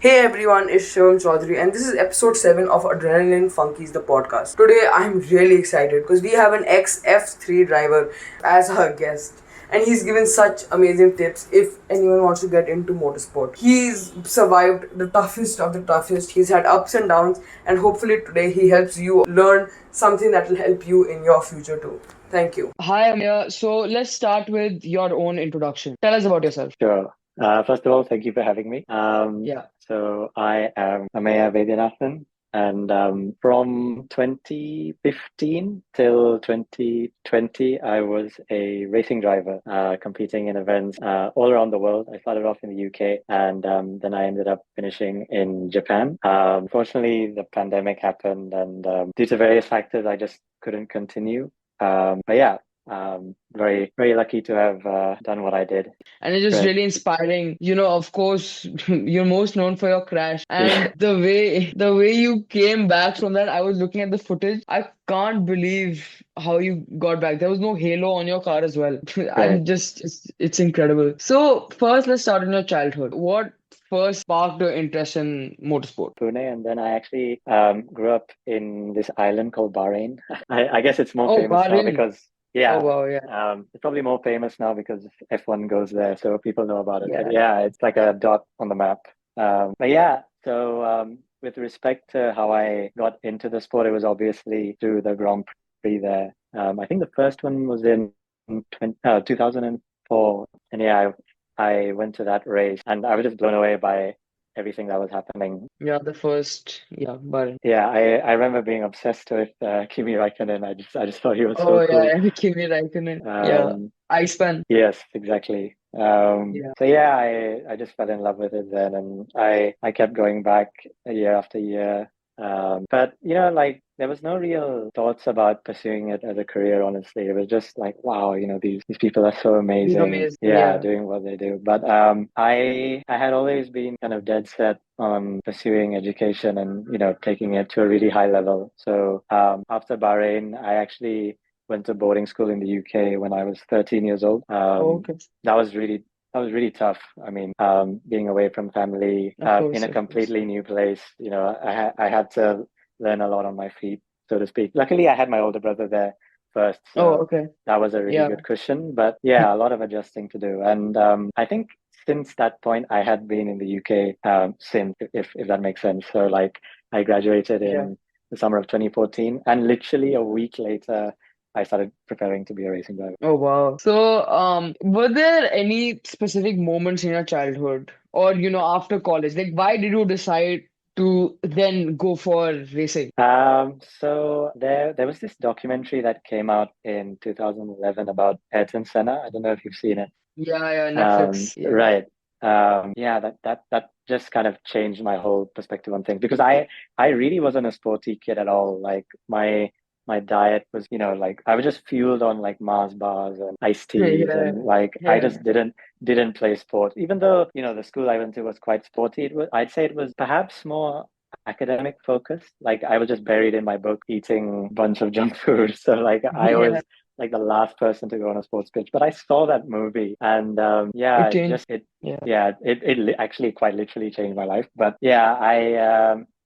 Hey everyone, it's Shivam Chaudhary, and this is episode 7 of Adrenaline Funkies, the podcast. Today I'm really excited because we have an ex F3 driver as our guest, and he's given such amazing tips if anyone wants to get into motorsport. He's survived the toughest of the toughest, he's had ups and downs, and hopefully today he helps you learn something that will help you in your future too. Thank you. Hi, Ameya. So let's start with your own introduction. Tell us about yourself. Sure. First of all, thank you for having me. Yeah. So I am Ameya Vaidhyanathan, and from 2015 till 2020, I was a racing driver, competing in events all around the world. I started off in the UK, and then I ended up finishing in Japan. Fortunately, the pandemic happened, and due to various factors, I just couldn't continue. But yeah, very, very lucky to have done what I did. And it's just Great. really inspiring. Of course, you're most known for your crash, and the way you came back from that. I was looking at the footage. I can't believe how you got back. There was no halo on your car as well. Great. I'm just it's incredible. So first, let's start in your childhood. What first sparked your interest in motorsport? Pune, and then I actually grew up in this island called Bahrain. I guess it's more Oh, famous now Bahrain. because, Oh, yeah, wow, yeah. it's probably more famous now because F1 goes there, so people know about it. But Yeah. yeah, it's like a dot on the map. But yeah, so with respect to how I got into the sport, it was obviously through the Grand Prix there. I think the first one was in 2004, and yeah, I went to that race, and I was just blown away by everything that was happening. Yeah, the first, yeah, Bahrain. Yeah, I remember being obsessed with Kimi Raikkonen. I just thought he was Oh, so yeah, cool. Kimi Raikkonen. Yeah, Um, Iceman. yes, exactly. Yeah. So yeah, I just fell in love with it then, and I kept going back year after year. But like there was no real thoughts about pursuing it as a career, honestly. It was just like, wow, these people are so Being amazing. amazing, Yeah, yeah. doing what they do. But I had always been kind of dead set on pursuing education and taking it to a really high level. So after Bahrain, I actually went to boarding school in the UK when I was 13 years old. Oh, okay. That was really tough. I mean, being away from family, Of in course, a of course. completely new place, I had to learn a lot on my feet, so to speak. Luckily, I had my older brother there first, Oh, so okay. that was a really Yeah. good cushion. But yeah, a lot of adjusting to do. And I think since that point, I had been in the UK since, if that makes sense. So like, I graduated Yeah. in the summer of 2014, and literally a week later, I started preparing to be a racing driver. Oh, wow. So, were there any specific moments in your childhood or, after college? Like, why did you decide to then go for racing? So there was this documentary that came out in 2011 about Ayrton Senna. I don't know if you've seen it. Yeah, yeah, Netflix. Yeah. Right. Yeah, that just kind of changed my whole perspective on things because I really wasn't a sporty kid at all. Like my diet was, like I was just fueled on like Mars bars and iced teas, Yeah. and like I Yeah. just didn't play sports. Even though, the school I went to was quite sporty, I'd say it was perhaps more academic focused. Like I was just buried in my book eating a bunch of junk food. So like I Yeah. was like the last person to go on a sports pitch. But I saw that movie, and yeah, It changed. Yeah. it actually quite literally changed my life. But yeah,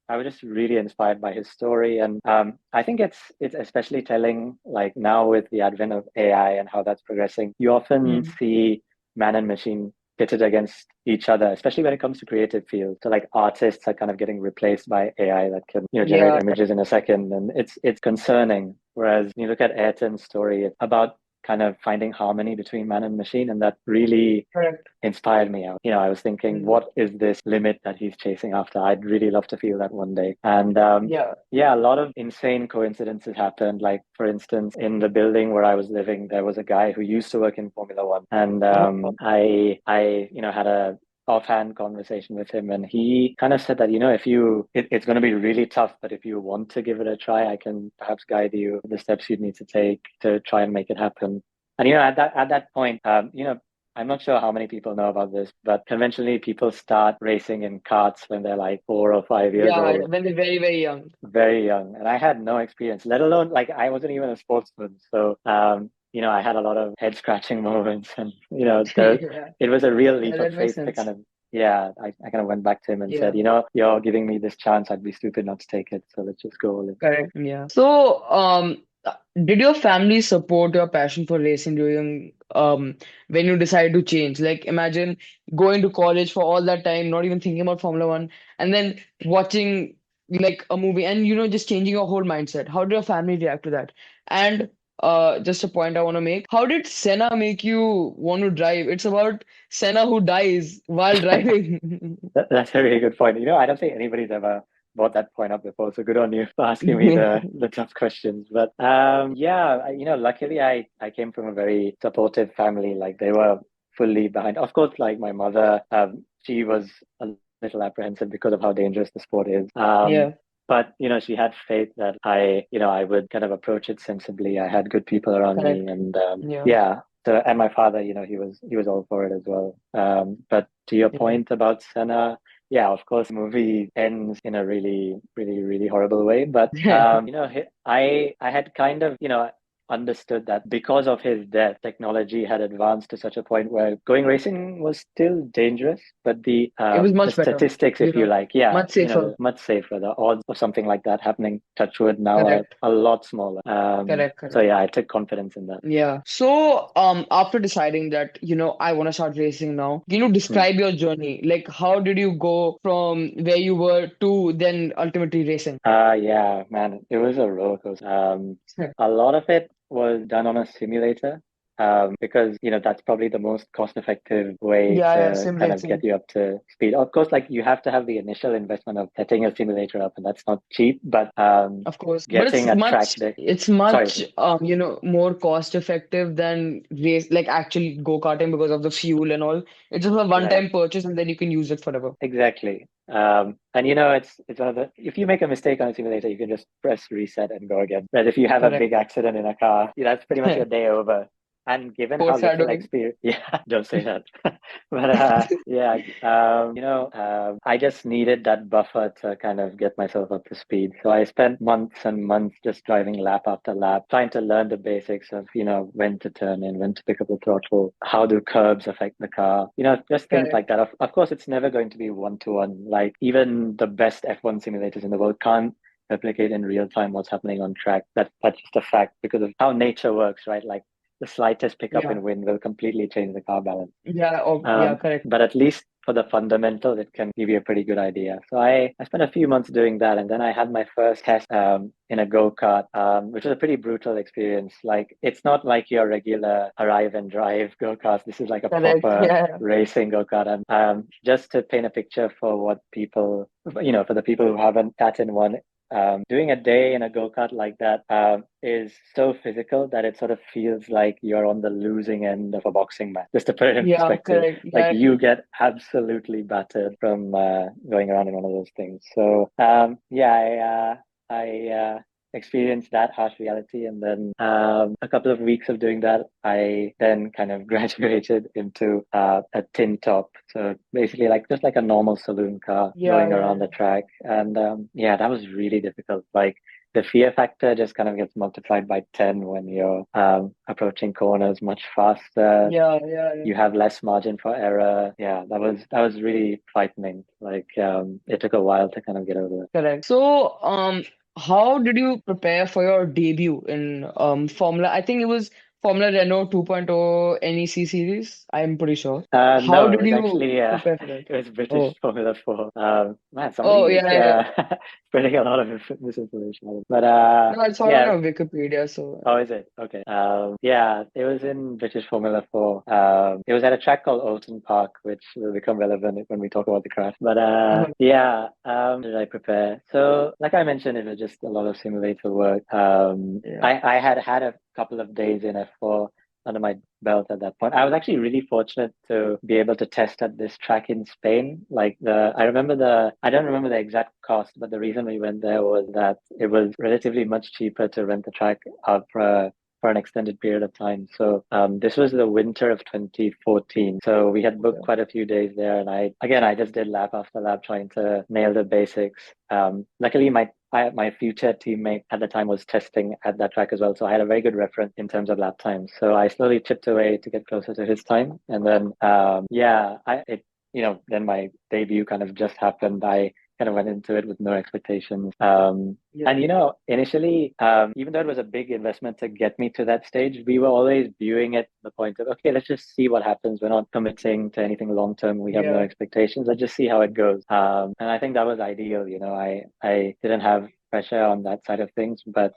I was just really inspired by his story, and I think it's especially telling. Like now with the advent of AI and how that's progressing, you often Mm. see man and machine pitted against each other, especially when it comes to creative fields. So like artists are kind of getting replaced by AI that can, generate Yeah. images in a second. And it's concerning. Whereas you look at Ayrton's story, it's about kind of finding harmony between man and machine. And that really Correct. inspired me out. I was thinking, Mm. what is this limit that he's chasing after? I'd really love to feel that one day. And Yeah. yeah, a lot of insane coincidences happened. Like, for instance, in the building where I was living, there was a guy who used to work in Formula One. And Oh, I had a offhand conversation with him, and he kind of said that, it's going to be really tough, but if you want to give it a try, I can perhaps guide you the steps you need to take to try and make it happen. And at that point, I'm not sure how many people know about this, but conventionally people start racing in karts when they're like 4 or 5 years yeah. old, When they're very, very young. very young. And I had no experience, let alone like I wasn't even a sportsman. So I had a lot of head scratching moments, and Yeah. it was a real Yeah, leap of that makes faith to sense. kind of I kind of went back to him and said, Yeah. you're giving me this chance. I'd be stupid not to take it. So let's just go all in. Correct. Yeah. So, did your family support your passion for racing during when you decided to change? Like, imagine going to college for all that time, not even thinking about Formula One, and then watching like a movie, and just changing your whole mindset. How did your family react to that? And just a point I want to make: how did Senna make you want to drive? It's about Senna who dies while driving. That's a really good point. I don't think anybody's ever brought that point up before. So good on you for asking me the tough questions. But yeah, luckily I came from a very supportive family. Like they were fully behind. Of course, like my mother, she was a little apprehensive because of how dangerous the sport is. Yeah. But she had faith that I would kind of approach it sensibly. I had good people around me, Correct. and Yeah. yeah. So, and my father, he was all for it as well. But to your Yeah. point about Senna, yeah, of course, the movie ends in a really, really, really horrible way. But I had kind of, understood that because of his death, technology had advanced to such a point where going racing was still dangerous, but the It was the much better, statistics, if you like, yeah, much safer. much safer. The odds of something like that happening, touch wood, now are Correct, a lot smaller. correct, So correct. yeah, I took confidence in that. Yeah. So, after deciding that, I want to start racing now, Hmm. describe your journey. Like, how did you go from where you were to then ultimately racing? Yeah, man, it was a roller coaster. A lot of it was done on a simulator, because that's probably the most cost-effective way Yeah, yeah, to sim kind of get racing, you up to speed. Of course, like you have to have the initial investment of setting a simulator up, and that's not cheap. But of course. But getting a track day. it's Sorry. much, more cost effective than race, like actually go-karting because of the fuel and all. It's just a Right. one-time purchase and then you can use it forever. Exactly. And it's one of the if you make a mistake on a simulator, you can just press reset and go again. But if you have a Correct. big accident in a car, that's pretty much your day over. And given how little Foreshadowing. experience, yeah, don't say that. But yeah, I just needed that buffer to kind of get myself up to speed. So I spent months and months just driving lap after lap, trying to learn the basics of, when to turn in, when to pick up the throttle, how do curbs affect the car, just things Correct. like that. Of course, it's never going to be one-to-one. Like even the best F1 simulators in the world can't replicate in real time what's happening on track. That's just a fact because of how nature works, right? Like the slightest pickup Yeah. in wind will completely change the car balance. Yeah. Oh, yeah. Correct. But at least for the fundamentals, it can give you a pretty good idea. So I spent a few months doing that, and then I had my first test in a go-kart, which was a pretty brutal experience. Like it's not like your regular arrive and drive go-karts. This is like a Correct. proper Yeah. racing go-kart. And just to paint a picture for what people, for the people who haven't sat in one, doing a day in a go-kart like that is so physical that it sort of feels like you're on the losing end of a boxing match. Just to put it in Yeah. perspective, Correct. like Yeah. you get absolutely battered from going around in one of those things. So yeah, I experienced that harsh reality, and then a couple of weeks of doing that, I then kind of graduated into a tin top. So basically, like just like a normal saloon car Yeah. going around Yeah. the track, and yeah, that was really difficult. Like the fear factor just kind of gets multiplied by 10 when you're approaching corners much faster. Yeah. Yeah. Yeah. You have less margin for error. Yeah, that was really frightening. Like it took a while to kind of get over it. Correct. So, how did you prepare for your debut in Formula? I think it was Formula Renault 2.0 NEC series. I'm pretty sure. How No, it did was you actually prepare for that? it was British Oh, Formula 4. Man, oh somebody is yeah, yeah. spreading a lot of misinformation. But No, I saw it on yeah. your Wikipedia. So, Oh, is it? Okay. Yeah, it was in British Formula 4. It was at a track called Oulton Park, which will become relevant when we talk about the crash. But yeah, did I prepare? So, like I mentioned, it was just a lot of simulator work. yeah. I had a couple of days in F4 under my belt at that point. I was actually really fortunate to be able to test at this track in Spain. I don't remember the exact cost, but the reason we went there was that it was relatively much cheaper to rent the track out for an extended period of time. So this was the winter of 2014. So we had booked Okay. quite a few days there, and I just did lap after lap trying to nail the basics. Luckily, my future teammate at the time was testing at that track as well, so I had a very good reference in terms of lap time. So I slowly chipped away to get closer to his time, and then yeah, it then my debut kind of just happened. I kind of went into it with no expectations. Yeah. And initially, even though it was a big investment to get me to that stage, we were always viewing it the point of, okay, let's just see what happens. We're not committing to anything long term. We have no Yeah. expectations. Let's just see how it goes. And I think that was ideal. I didn't have pressure on that side of things, but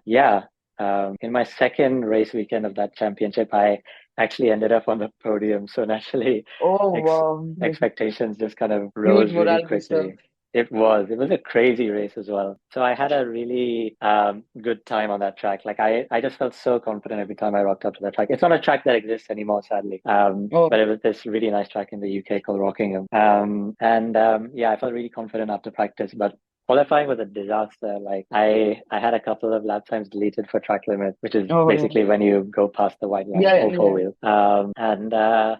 yeah. In my second race weekend of that championship, I actually ended up on the podium. So naturally, Oh ex wow. expectations just kind of Huge rose really morale booster. quickly. It was a crazy race as well. So I had a really good time on that track. Like I just felt so confident every time I rocked up to that track. It's not a track that exists anymore, sadly. But Oh, it was this really nice track in the UK called Rockingham. And yeah, I felt really confident after practice. But qualifying was a disaster. Like I had a couple of lap times deleted for track limit, which is oh, basically when you go past the white line, yeah, all four yeah. wheel. And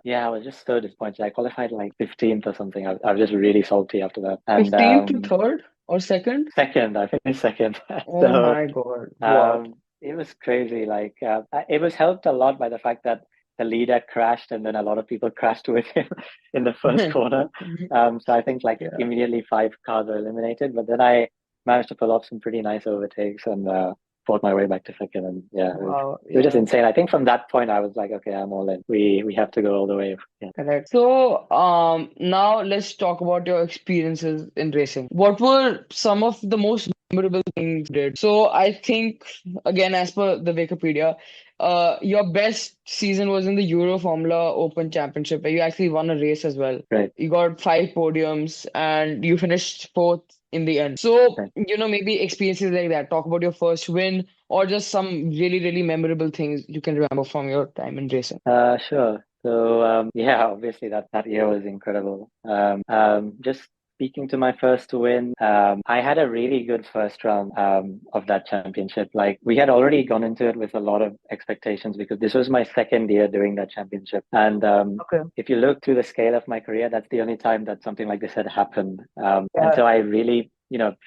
yeah, I was just so disappointed. I qualified like 15th or something. I was just really salty after that. And 15th to third or second? second, I finished second. Oh So my God. What? it was crazy. Like it was helped a lot by the fact that the leader crashed and then a lot of people crashed with him in the first corner. So I think like Yeah. immediately 5 cars were eliminated, but then I managed to pull off some pretty nice overtakes and fought my way back to second. And yeah, Wow. it was just Yeah. insane. I think from that point I was like, okay, I'm all in. We have to go all the way. Yeah. Correct. So, now let's talk about your experiences in racing. What were some of the most memorable things you did? So, I think, again, as per the Wikipedia, your best season was in the Euro Formula Open Championship, where you actually won a race as well. Right. You got 5 podiums and you finished fourth in the end. So, Right. maybe experiences like that. Talk about your first win or just some really, really memorable things you can remember from your time in racing. Sure. So yeah, obviously that year was incredible. Just speaking to my first win, I had a really good first round of that championship. Like we had already gone into it with a lot of expectations because this was my second year doing that championship. And Okay. if you look through the scale of my career, that's the only time that something like this had happened. And Yeah. so I really,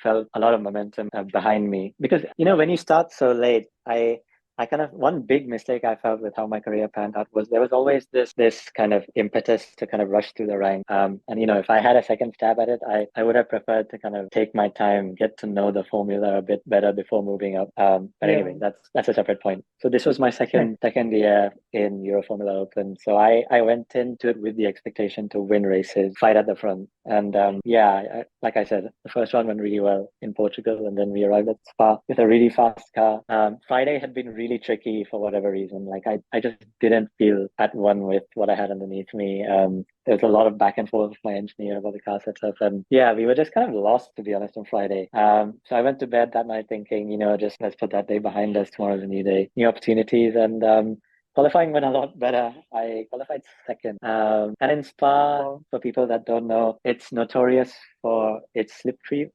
felt a lot of momentum behind me because, when you start so late, I kind of one big mistake I felt with how my career panned out was there was always this kind of impetus to kind of rush through the rank. And if I had a second stab at it, I would have preferred to kind of take my time, get to know the formula a bit better before moving up. But Yeah. anyway, that's a separate point. So this was my second year in Euro Formula Open. So I went into it with the expectation to win races, fight at the front. And yeah, like I said, the first round went really well in Portugal, and then we arrived at Spa with a really fast car. Friday had been really tricky for whatever reason. Like I just didn't feel at one with what I had underneath me. There was a lot of back and forth with my engineer about the car setup, and yeah, we were just kind of lost, to be honest, on Friday. So I went to bed that night thinking, just let's put that day behind us. Tomorrow's a new day, new opportunities, and qualifying went a lot better. I qualified second. And in Spa, Wow. for people that don't know, it's notorious for its the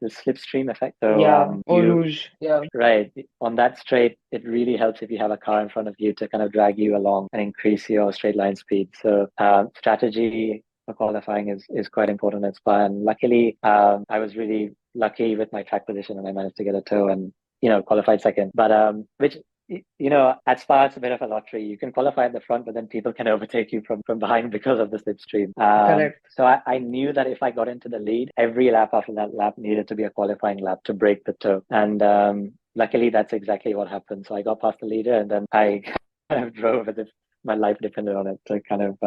slipstream effect. So Yeah. Eau Rouge. Yeah. right, on that straight, it really helps if you have a car in front of you to kind of drag you along and increase your straight line speed. So strategy for qualifying is quite important at Spa. And luckily, I was really lucky with my track position and I managed to get a toe and, qualified second. But which at Spa, it's a bit of a lottery. You can qualify at the front, but then people can overtake you from behind because of the slipstream. Correct. So I knew that if I got into the lead, every lap after that lap needed to be a qualifying lap to break the toe. And luckily, that's exactly what happened. So I got past the leader, and then I kind of drove as if my life depended on it to kind of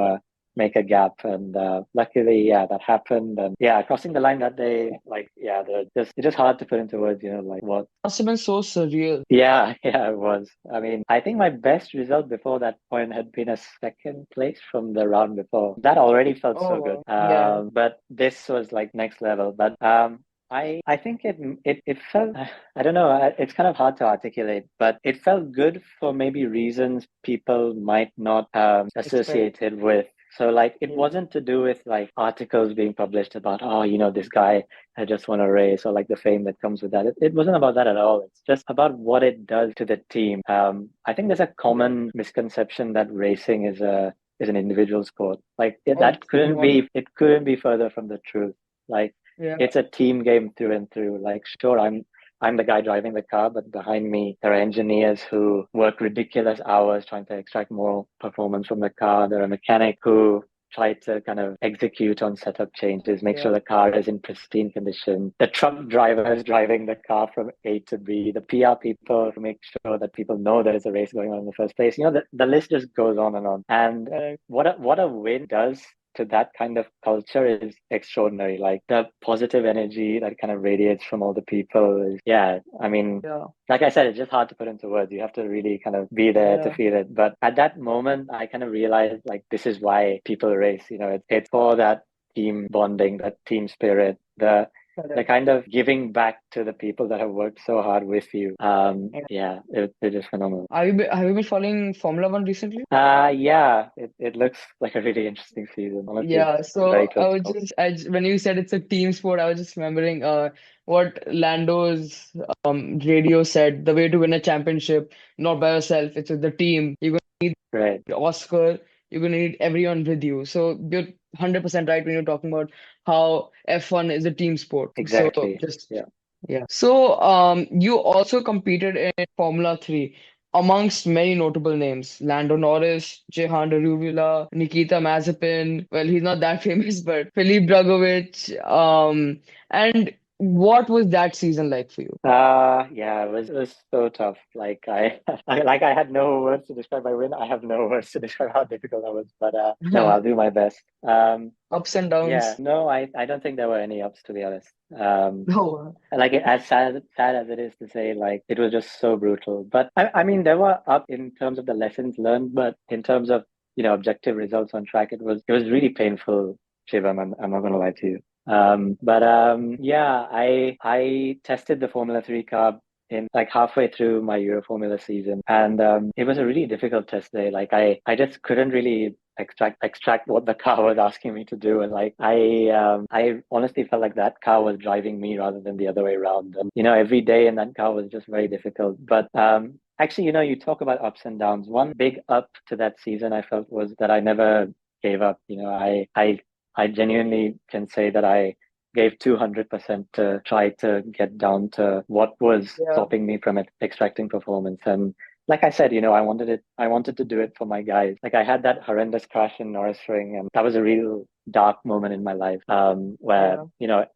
make a gap. And luckily, yeah, that happened. And yeah, crossing the line that day, like, yeah, it's just hard to put into words, like what. Must have been so surreal. Yeah, yeah, it was. I mean, I think my best result before that point had been a second place from the round before. That already felt so good. Oh, yeah. But this was like next level. But I think it felt, I don't know, it's kind of hard to articulate, but it felt good for maybe reasons people might not Expect. associate it with. So like it Yeah. wasn't to do with like articles being published about, oh, this guy had just won a race or like the fame that comes with that. It wasn't about that at all. It's just about what it does to the team. I think there's a Yeah. common misconception that racing is an individual sport. Like Oh, what? it couldn't be further from the truth. Like Yeah. it's a team game through and through. Like sure, I'm the guy driving the car, but behind me there are engineers who work ridiculous hours trying to extract more performance from the car. There are mechanics who try to kind of execute on setup changes, make sure the car is in pristine condition. The truck driver is driving the car from A to B. The PR people make sure that people know there is a race going on in the first place. The list just goes on and on. And what a win does to that kind of culture is extraordinary. Like the positive energy that kind of radiates from all the people is, I mean, like I said, it's just hard to put into words. You have to really kind of be there to feel it. But at that moment, I kind of realized like this is why people race. It's for that team bonding, that team spirit, the kind of giving back to the people that have worked so hard with you. It's just phenomenal. Have you been following Formula One recently? It looks like a really interesting season. Honestly, Yeah, it's so very I close was call. when you said it's a team sport, I was just remembering what Lando's radio said, the way to win a championship, not by yourself, it's with the team. You're gonna need Right. Oscar, you're gonna need everyone with you. So you're 100% right when you're talking about how F1 is a team sport. So Exactly. just Yeah. yeah. So you also competed in Formula 3 amongst many notable names. Lando Norris, Jehan Daruvula, Nikita Mazepin. Well, he's not that famous, but Filip Dragovic. And what was that season like for you? It was so tough. Like I had no words to describe my win. I have no words to describe how difficult that was. But no, I'll do my best. Ups and downs. No, I don't think there were any ups, to be honest. No. Like as sad as it is to say, like it was just so brutal. But I mean, there were up in terms of the lessons learned, but in terms of objective results on track, it was really painful, Shivam. I'm not gonna lie to you. I tested the Formula 3 car in like halfway through my Euro Formula season, and it was a really difficult test day. Like I just couldn't really extract what the car was asking me to do, and like I honestly felt like that car was driving me rather than the other way around. And every day in that car was just very difficult. But actually, you talk about ups and downs. One big up to that season I felt was that I never gave up. I genuinely can say that I gave 200% to try to get down to what was stopping me from extracting performance. And like I said, I wanted to do it for my guys. Like I had that horrendous crash in Norris Ring, and that was a real dark moment in my life, where,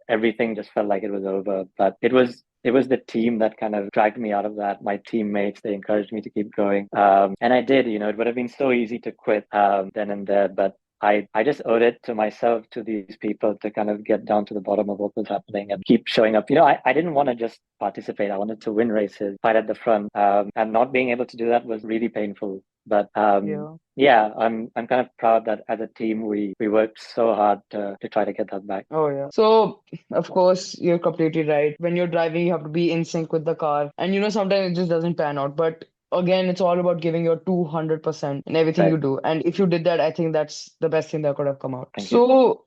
everything just felt like it was over. But it was the team that kind of dragged me out of that. My teammates, they encouraged me to keep going. And I did, it would have been so easy to quit, then and there, but I just owed it to myself, to these people, to kind of get down to the bottom of what was happening and keep showing up. I didn't want to just participate. I wanted to win races, fight at the front. And not being able to do that was really painful. But I'm kind of proud that as a team we worked so hard to try to get that back. Oh, yeah. So, of course, you're completely right. When you're driving, you have to be in sync with the car. And sometimes it just doesn't pan out. But again, it's all about giving your 200% in everything you Right. do. And if you did that, I think that's the best thing that could have come out. Thank you. So,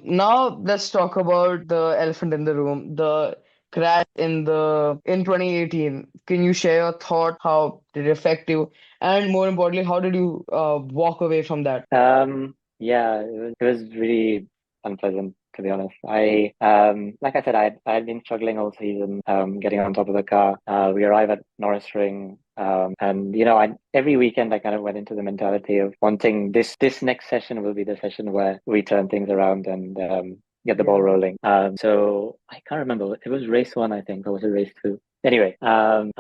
now let's talk about the elephant in the room, the crash in 2018. Can you share your thought? How did it affect you? And more importantly, how did you walk away from that? It was really unpleasant, to be honest. Like I said, I had been struggling all season, getting on top of the car. We arrive at Norris Ring, and every weekend I kind of went into the mentality of wanting this next session will be the session where we turn things around and get the ball rolling. So I can't remember. It was race one, I think, or was it race two? Anyway, I'll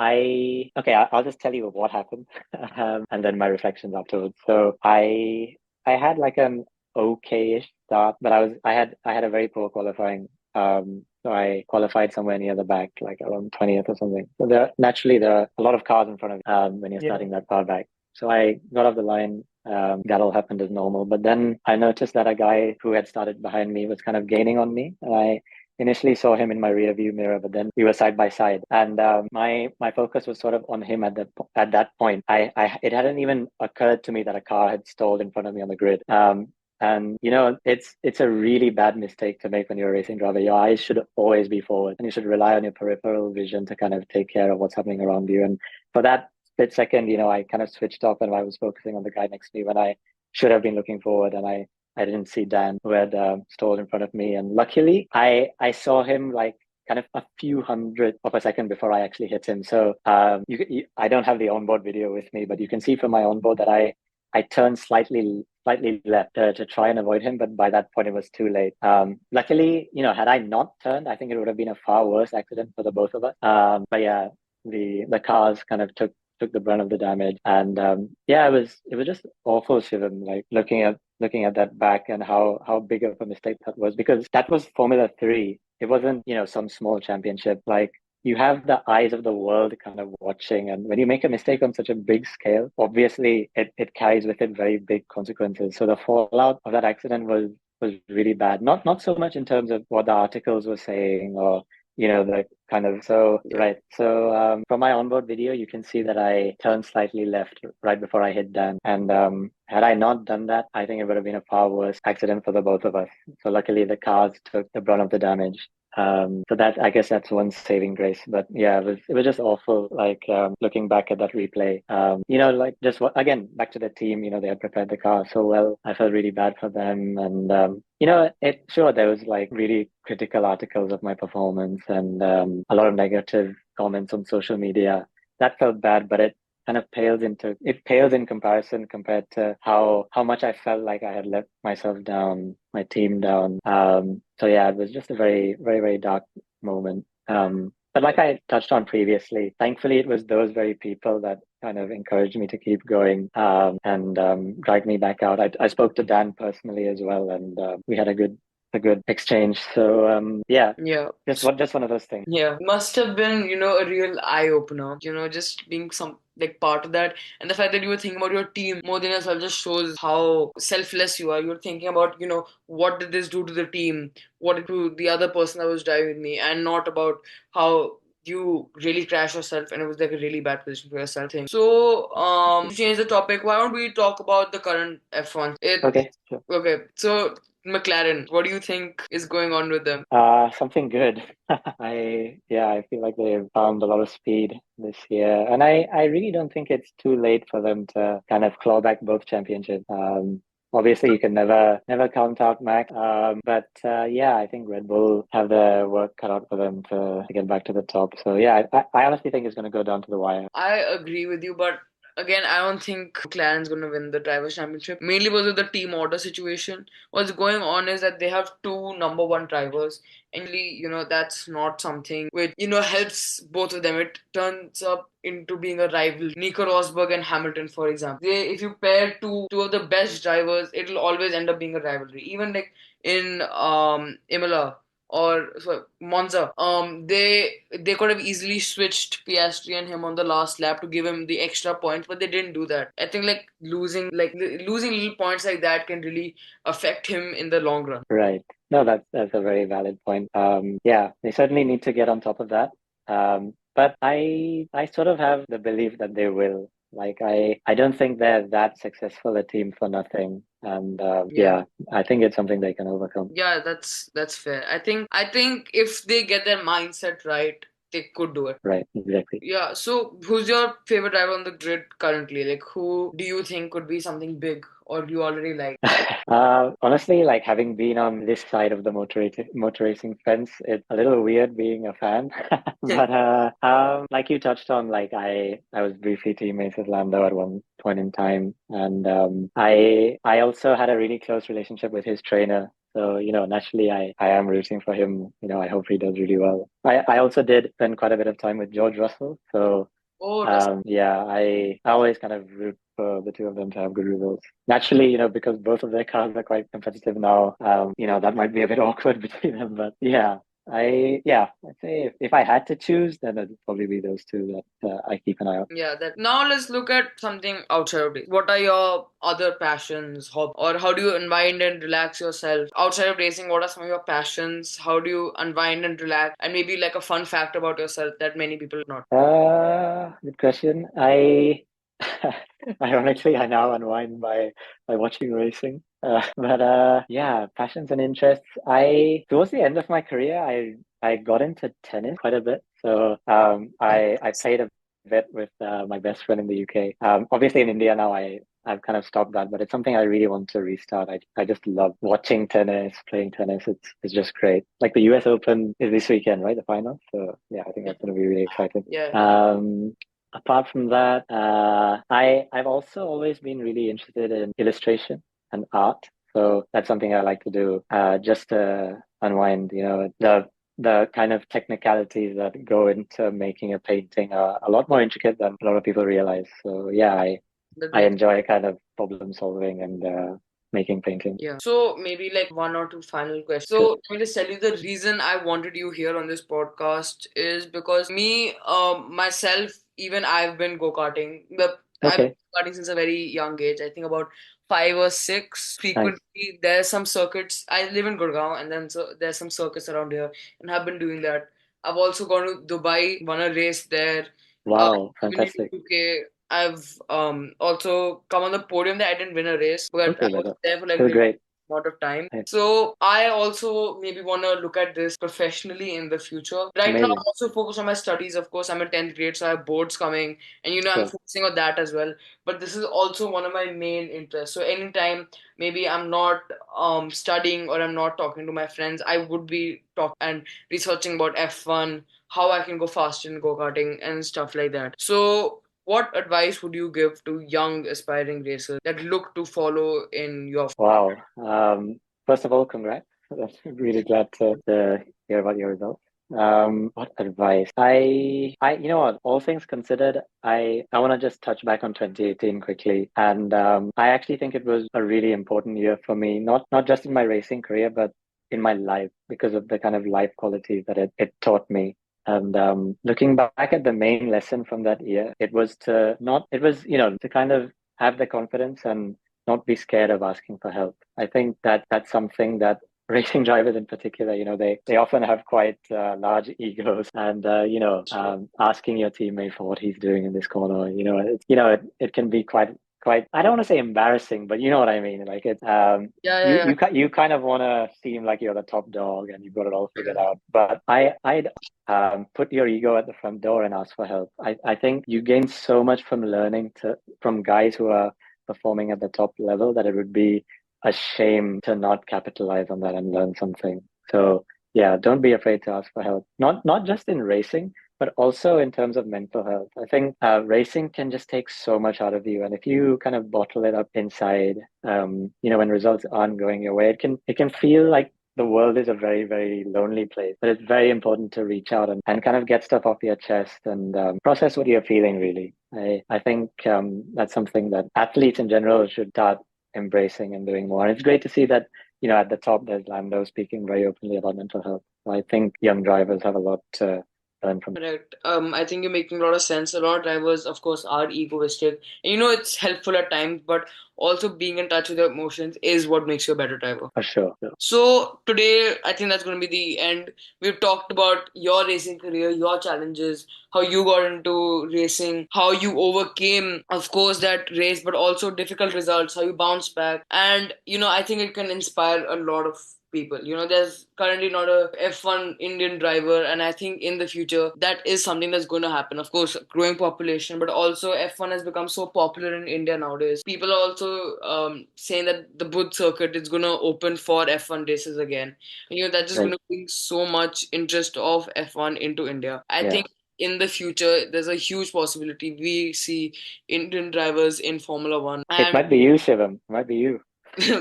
just tell you what happened, and then my reflections afterwards. So I had like an okay-ish start, but I had a very poor qualifying. So I qualified somewhere near the back, like around 20th or something. So there are a lot of cars in front of you when you're starting that far back. So I got off the line. That all happened as normal. But then I noticed that a guy who had started behind me was kind of gaining on me. And I initially saw him in my rear view mirror, but then we were side by side. And my focus was sort of on him at that point. It hadn't even occurred to me that a car had stalled in front of me on the grid. And it's a really bad mistake to make when you're a racing driver. Your eyes should always be forward, and you should rely on your peripheral vision to kind of take care of what's happening around you. And for that split second, I kind of switched off and I was focusing on the guy next to me when I should have been looking forward. And I didn't see Dan, who had stalled in front of me. And luckily, I saw him like kind of a few hundredth of a second before I actually hit him. So I don't have the onboard video with me, but you can see from my onboard that I turned slightly slightly left to try and avoid him, but by that point it was too late. Luckily, had I not turned, I think it would have been a far worse accident for the both of us. But yeah, the cars kind of took the brunt of the damage, and yeah, it was just awful, Shivam. Like looking at that back and how big of a mistake that was, because that was Formula 3. It wasn't, some small championship. Like, you have the eyes of the world kind of watching, and when you make a mistake on such a big scale, obviously it carries with it very big consequences. So the fallout of that accident was really bad. Not so much in terms of what the articles were saying, or the kind of, so Yeah. right. So from my onboard video, you can see that I turned slightly left right before I hit Dan. And had I not done that, I think it would have been a far worse accident for the both of us. So luckily the cars took the brunt of the damage. So that, I guess, that's one saving grace. But yeah, it was just awful. Like, looking back at that replay, like, just again, back to the team. They had prepared the car so well. I felt really bad for them, and it sure, there was like really critical articles of my performance, and a lot of negative comments on social media. That felt bad, but it pales in comparison compared to how much I felt like I had let myself down, my team down. So yeah, it was just a very, very, very dark moment. But like I touched on previously, thankfully it was those very people that kind of encouraged me to keep going, and dragged me back out. I spoke to Dan personally as well, and we had a good exchange. So yeah, Yeah. just one of those things. Yeah, must have been, a real eye opener, just being some like part of that. And the fact that you were thinking about your team more than yourself just shows how selfless you are. You're thinking about, what did this do to the team? What did it do to the other person that was driving with me? And not about how you really crash yourself and it was like a really bad position for yourself thing. So, to change the topic, why don't we talk about the current F1? Okay, sure. Okay, so McLaren, what do you think is going on with them? Something good. I feel like they've found a lot of speed this year, and I really don't think it's too late for them to kind of claw back both championships. Obviously you can never count out Max. But yeah, I think Red Bull have their work cut out for them to get back to the top. So yeah, I honestly think it's going to go down to the wire. I agree with you, but again, I don't think McLaren's going to win the Drivers' Championship, mainly because of the team order situation. What's going on is that they have two number one drivers, and really, that's not something which, helps both of them. It turns up into being a rival. Nico Rosberg and Hamilton, for example. If you pair two of the best drivers, it'll always end up being a rivalry. Even like in Imola or sorry, Monza. They could have easily switched Piastri and him on the last lap to give him the extra points, but they didn't do that. I think losing little points like that can really affect him in the long run. Right. No, that's a very valid point. Yeah, they certainly need to get on top of that. But I sort of have the belief that they will. Like, I don't think they're that successful a team for nothing. And Yeah. yeah, I think it's something they can overcome. Yeah, that's fair. I think if they get their mindset right, they could do it. Right, exactly. Yeah, so who's your favorite driver on the grid currently? Like, who do you think could be something big or you already like? Honestly, like, having been on this side of the motor racing fence, it's a little weird being a fan. But like you touched on, like, I was briefly teammates with Lando at one point in time, and I also had a really close relationship with his trainer. So, naturally, I am rooting for him. I hope he does really well. I also did spend quite a bit of time with George Russell. So Oh, yeah, I always kind of root for the two of them to have good results. Naturally, because both of their cars are quite competitive now, that might be a bit awkward between them. But I'd say if I had to choose, then it'd probably be those two that I keep an eye on. yeah, that now let's look at something outside of racing. What are your other passions, or how do you unwind and relax yourself outside of racing? What are some of your passions? How do you unwind and relax? And maybe like a fun fact about yourself that many people not. Good question. I ironically I now unwind by watching racing. But yeah, passions and interests. I Towards the end of my career, I got into tennis quite a bit. So I played a bit with my best friend in the UK. Obviously in India now I've kind of stopped that, but it's something I really want to restart. I just love watching tennis, playing tennis. It's just great. Like, the US Open is this weekend, right? The final. So yeah, I think that's going to be really exciting. Yeah. Apart from that, I've also always been really interested in illustration. an art. So that's something I like to do, just to unwind. The kind of technicalities that go into making a painting are a lot more intricate than a lot of people realize. So yeah, That I makes enjoy kind of problem solving and making paintings. Yeah. So maybe like one or two final questions. Sure. So let me just tell you the reason I wanted you here on this podcast is because me, myself, even I've been go-karting. I've been Okay. go-karting since a very young age. I think about 5 or 6. Nice. Frequently, there's some circuits. I live in Gurgaon, and then there's some circuits around here, and I've been doing that. I've also gone to Dubai, won a race there. Wow. I've been in Fantastic. UK. I've also come on the podium there. I didn't win a race, but I Okay, was but there for like still the great. amount of time. Nice. So I also maybe want to look at this professionally in the future. Right now, I'm Amazing. also focused on my studies. Of course, I'm in 10th grade, so I have boards coming, and I'm Sure. focusing on that as well. But this is also one of my main interests. So anytime maybe I'm not studying or I'm not talking to my friends, I would be talking and researching about F1, how I can go faster in go-karting and stuff like that. So what advice would you give to young aspiring racers that look to follow in your Wow. First of all, congrats. Really glad to hear about your results. What advice? You know what? All things considered, I want to just touch back on 2018 quickly, and I actually think it was a really important year for me, not just in my racing career, but in my life because of the kind of life qualities that it taught me. And looking back at the main lesson from that year, it was to not, it was, to kind of have the confidence and not be scared of asking for help. I think that that's something that racing drivers in particular, they often have quite large egos, and asking your teammate for what he's doing in this corner, it can be quite. I don't want to say embarrassing, but you know what I mean. Like it's Yeah, you yeah, you kind of want to seem like you're the top dog and you've got it all figured yeah. out. But I'd put your ego at the front door and ask for help. I think you gain so much from learning from guys who are performing at the top level that it would be a shame to not capitalize on that and learn something. So yeah, don't be afraid to ask for help. Not just in racing, but also in terms of mental health. I think racing can just take so much out of you, and if you kind of bottle it up inside, when results aren't going your way, it can feel like the world is a very, very lonely place. But it's very important to reach out and kind of get stuff off your chest and process what you're feeling, really. I think that's something that athletes in general should start embracing and doing more. And it's great to see that, at the top, there's Lando speaking very openly about mental health. So I think young drivers have a lot to learn from. Correct. I think you're making a lot of sense. A lot of drivers, of course, are egoistic. And it's helpful at times, but also being in touch with your emotions is what makes you a better driver. For sure. Yeah. So today, I think that's going to be the end. We've talked about your racing career, your challenges, how you got into racing, how you overcame, of course, that race, but also difficult results, how you bounced back. And, I think it can inspire a lot of people. There's currently not a F1 Indian driver, and I think in the future that is something that's going to happen. Of course, growing population, but also F1 has become so popular in India nowadays. People are also saying that the Budh circuit is going to open for F1 races again. And, that's just going Right. to bring so much interest of F1 into India. I Yeah. think in the future, there's a huge possibility we see Indian drivers in Formula One, It and might be you, Shivam. It might be you.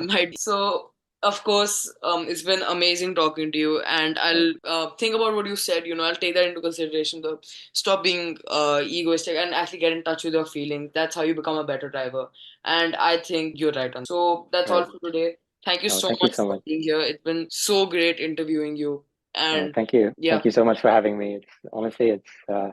might be. So, of course, it's been amazing talking to you, and Yeah. I'll think about what you said. I'll take that into consideration. Stop being egoistic and actually get in touch with your feelings. That's how you become a better driver. And I think you're right on. So that's all Right. for today. Thank you Oh, so thank you much so for much. being here. It's been so great interviewing you. Oh, And thank you. yeah, Thank you so much for having me. It's honestly, it's a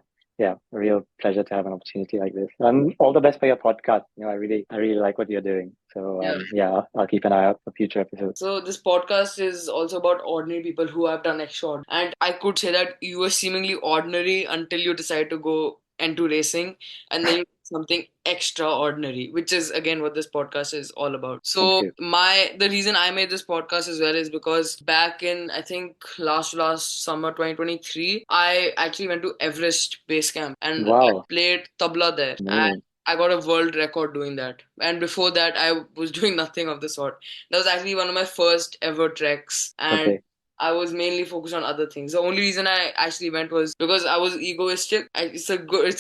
real pleasure to have an opportunity like this. And all the best for your podcast. I really like what you're doing. So yeah. I'll keep an eye out for future episodes. So this podcast is also about ordinary people who have done extra. And I could say that you were seemingly ordinary until you decide to go into racing, and then you do something extraordinary, which is again what this podcast is all about. Thank So you. the reason I made this podcast as well is because back in I think last summer 2023, I actually went to Everest Base Camp and I Wow, played tabla there. And amazing. I got a world record doing that. And before that, I was doing nothing of the sort. That was actually one of my first ever treks, and Okay. I was mainly focused on other things. The only reason I actually went was because I was egoistic. It's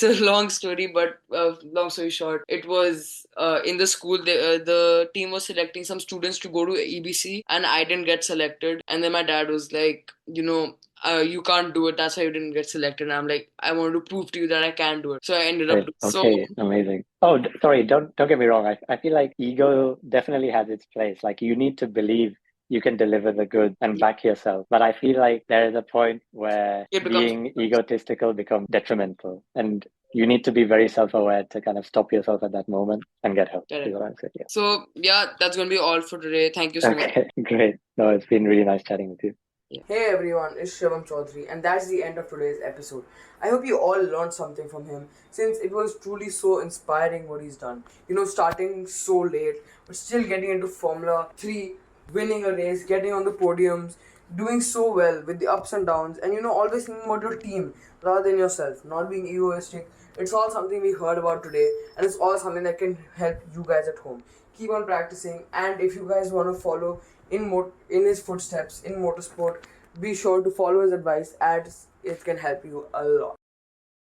a long story, but long story short, it was in the school. The team was selecting some students to go to EBC, and I didn't get selected. And then my dad was like, you can't do it. That's why you didn't get selected. And I'm like, I want to prove to you that I can do it. So I ended up Right. doing Okay. Amazing. Oh, sorry. Don't get me wrong. I feel like ego definitely has its place. Like you need to believe you can deliver the good and back yourself. But I feel like there is a point where it becomes being egotistical becomes detrimental, and you need to be very self-aware to kind of stop yourself at that moment and get help. Is what I'm saying. Yeah. So yeah, that's gonna be all for today. Thank you so much. Okay. Great. No, it's been really nice chatting with you. Hey everyone, it's Shivam Chaudhary, and that's the end of today's episode. I hope you all learned something from him, since it was truly so inspiring what he's done. Starting so late, but still getting into Formula 3, winning a race, getting on the podiums, doing so well with the ups and downs, and always thinking about your team rather than yourself, not being egoistic. It's all something we heard about today, and it's all something that can help you guys at home. Keep on practicing, and if you guys want to follow in his footsteps in motorsport, be sure to follow his advice, as it can help you a lot.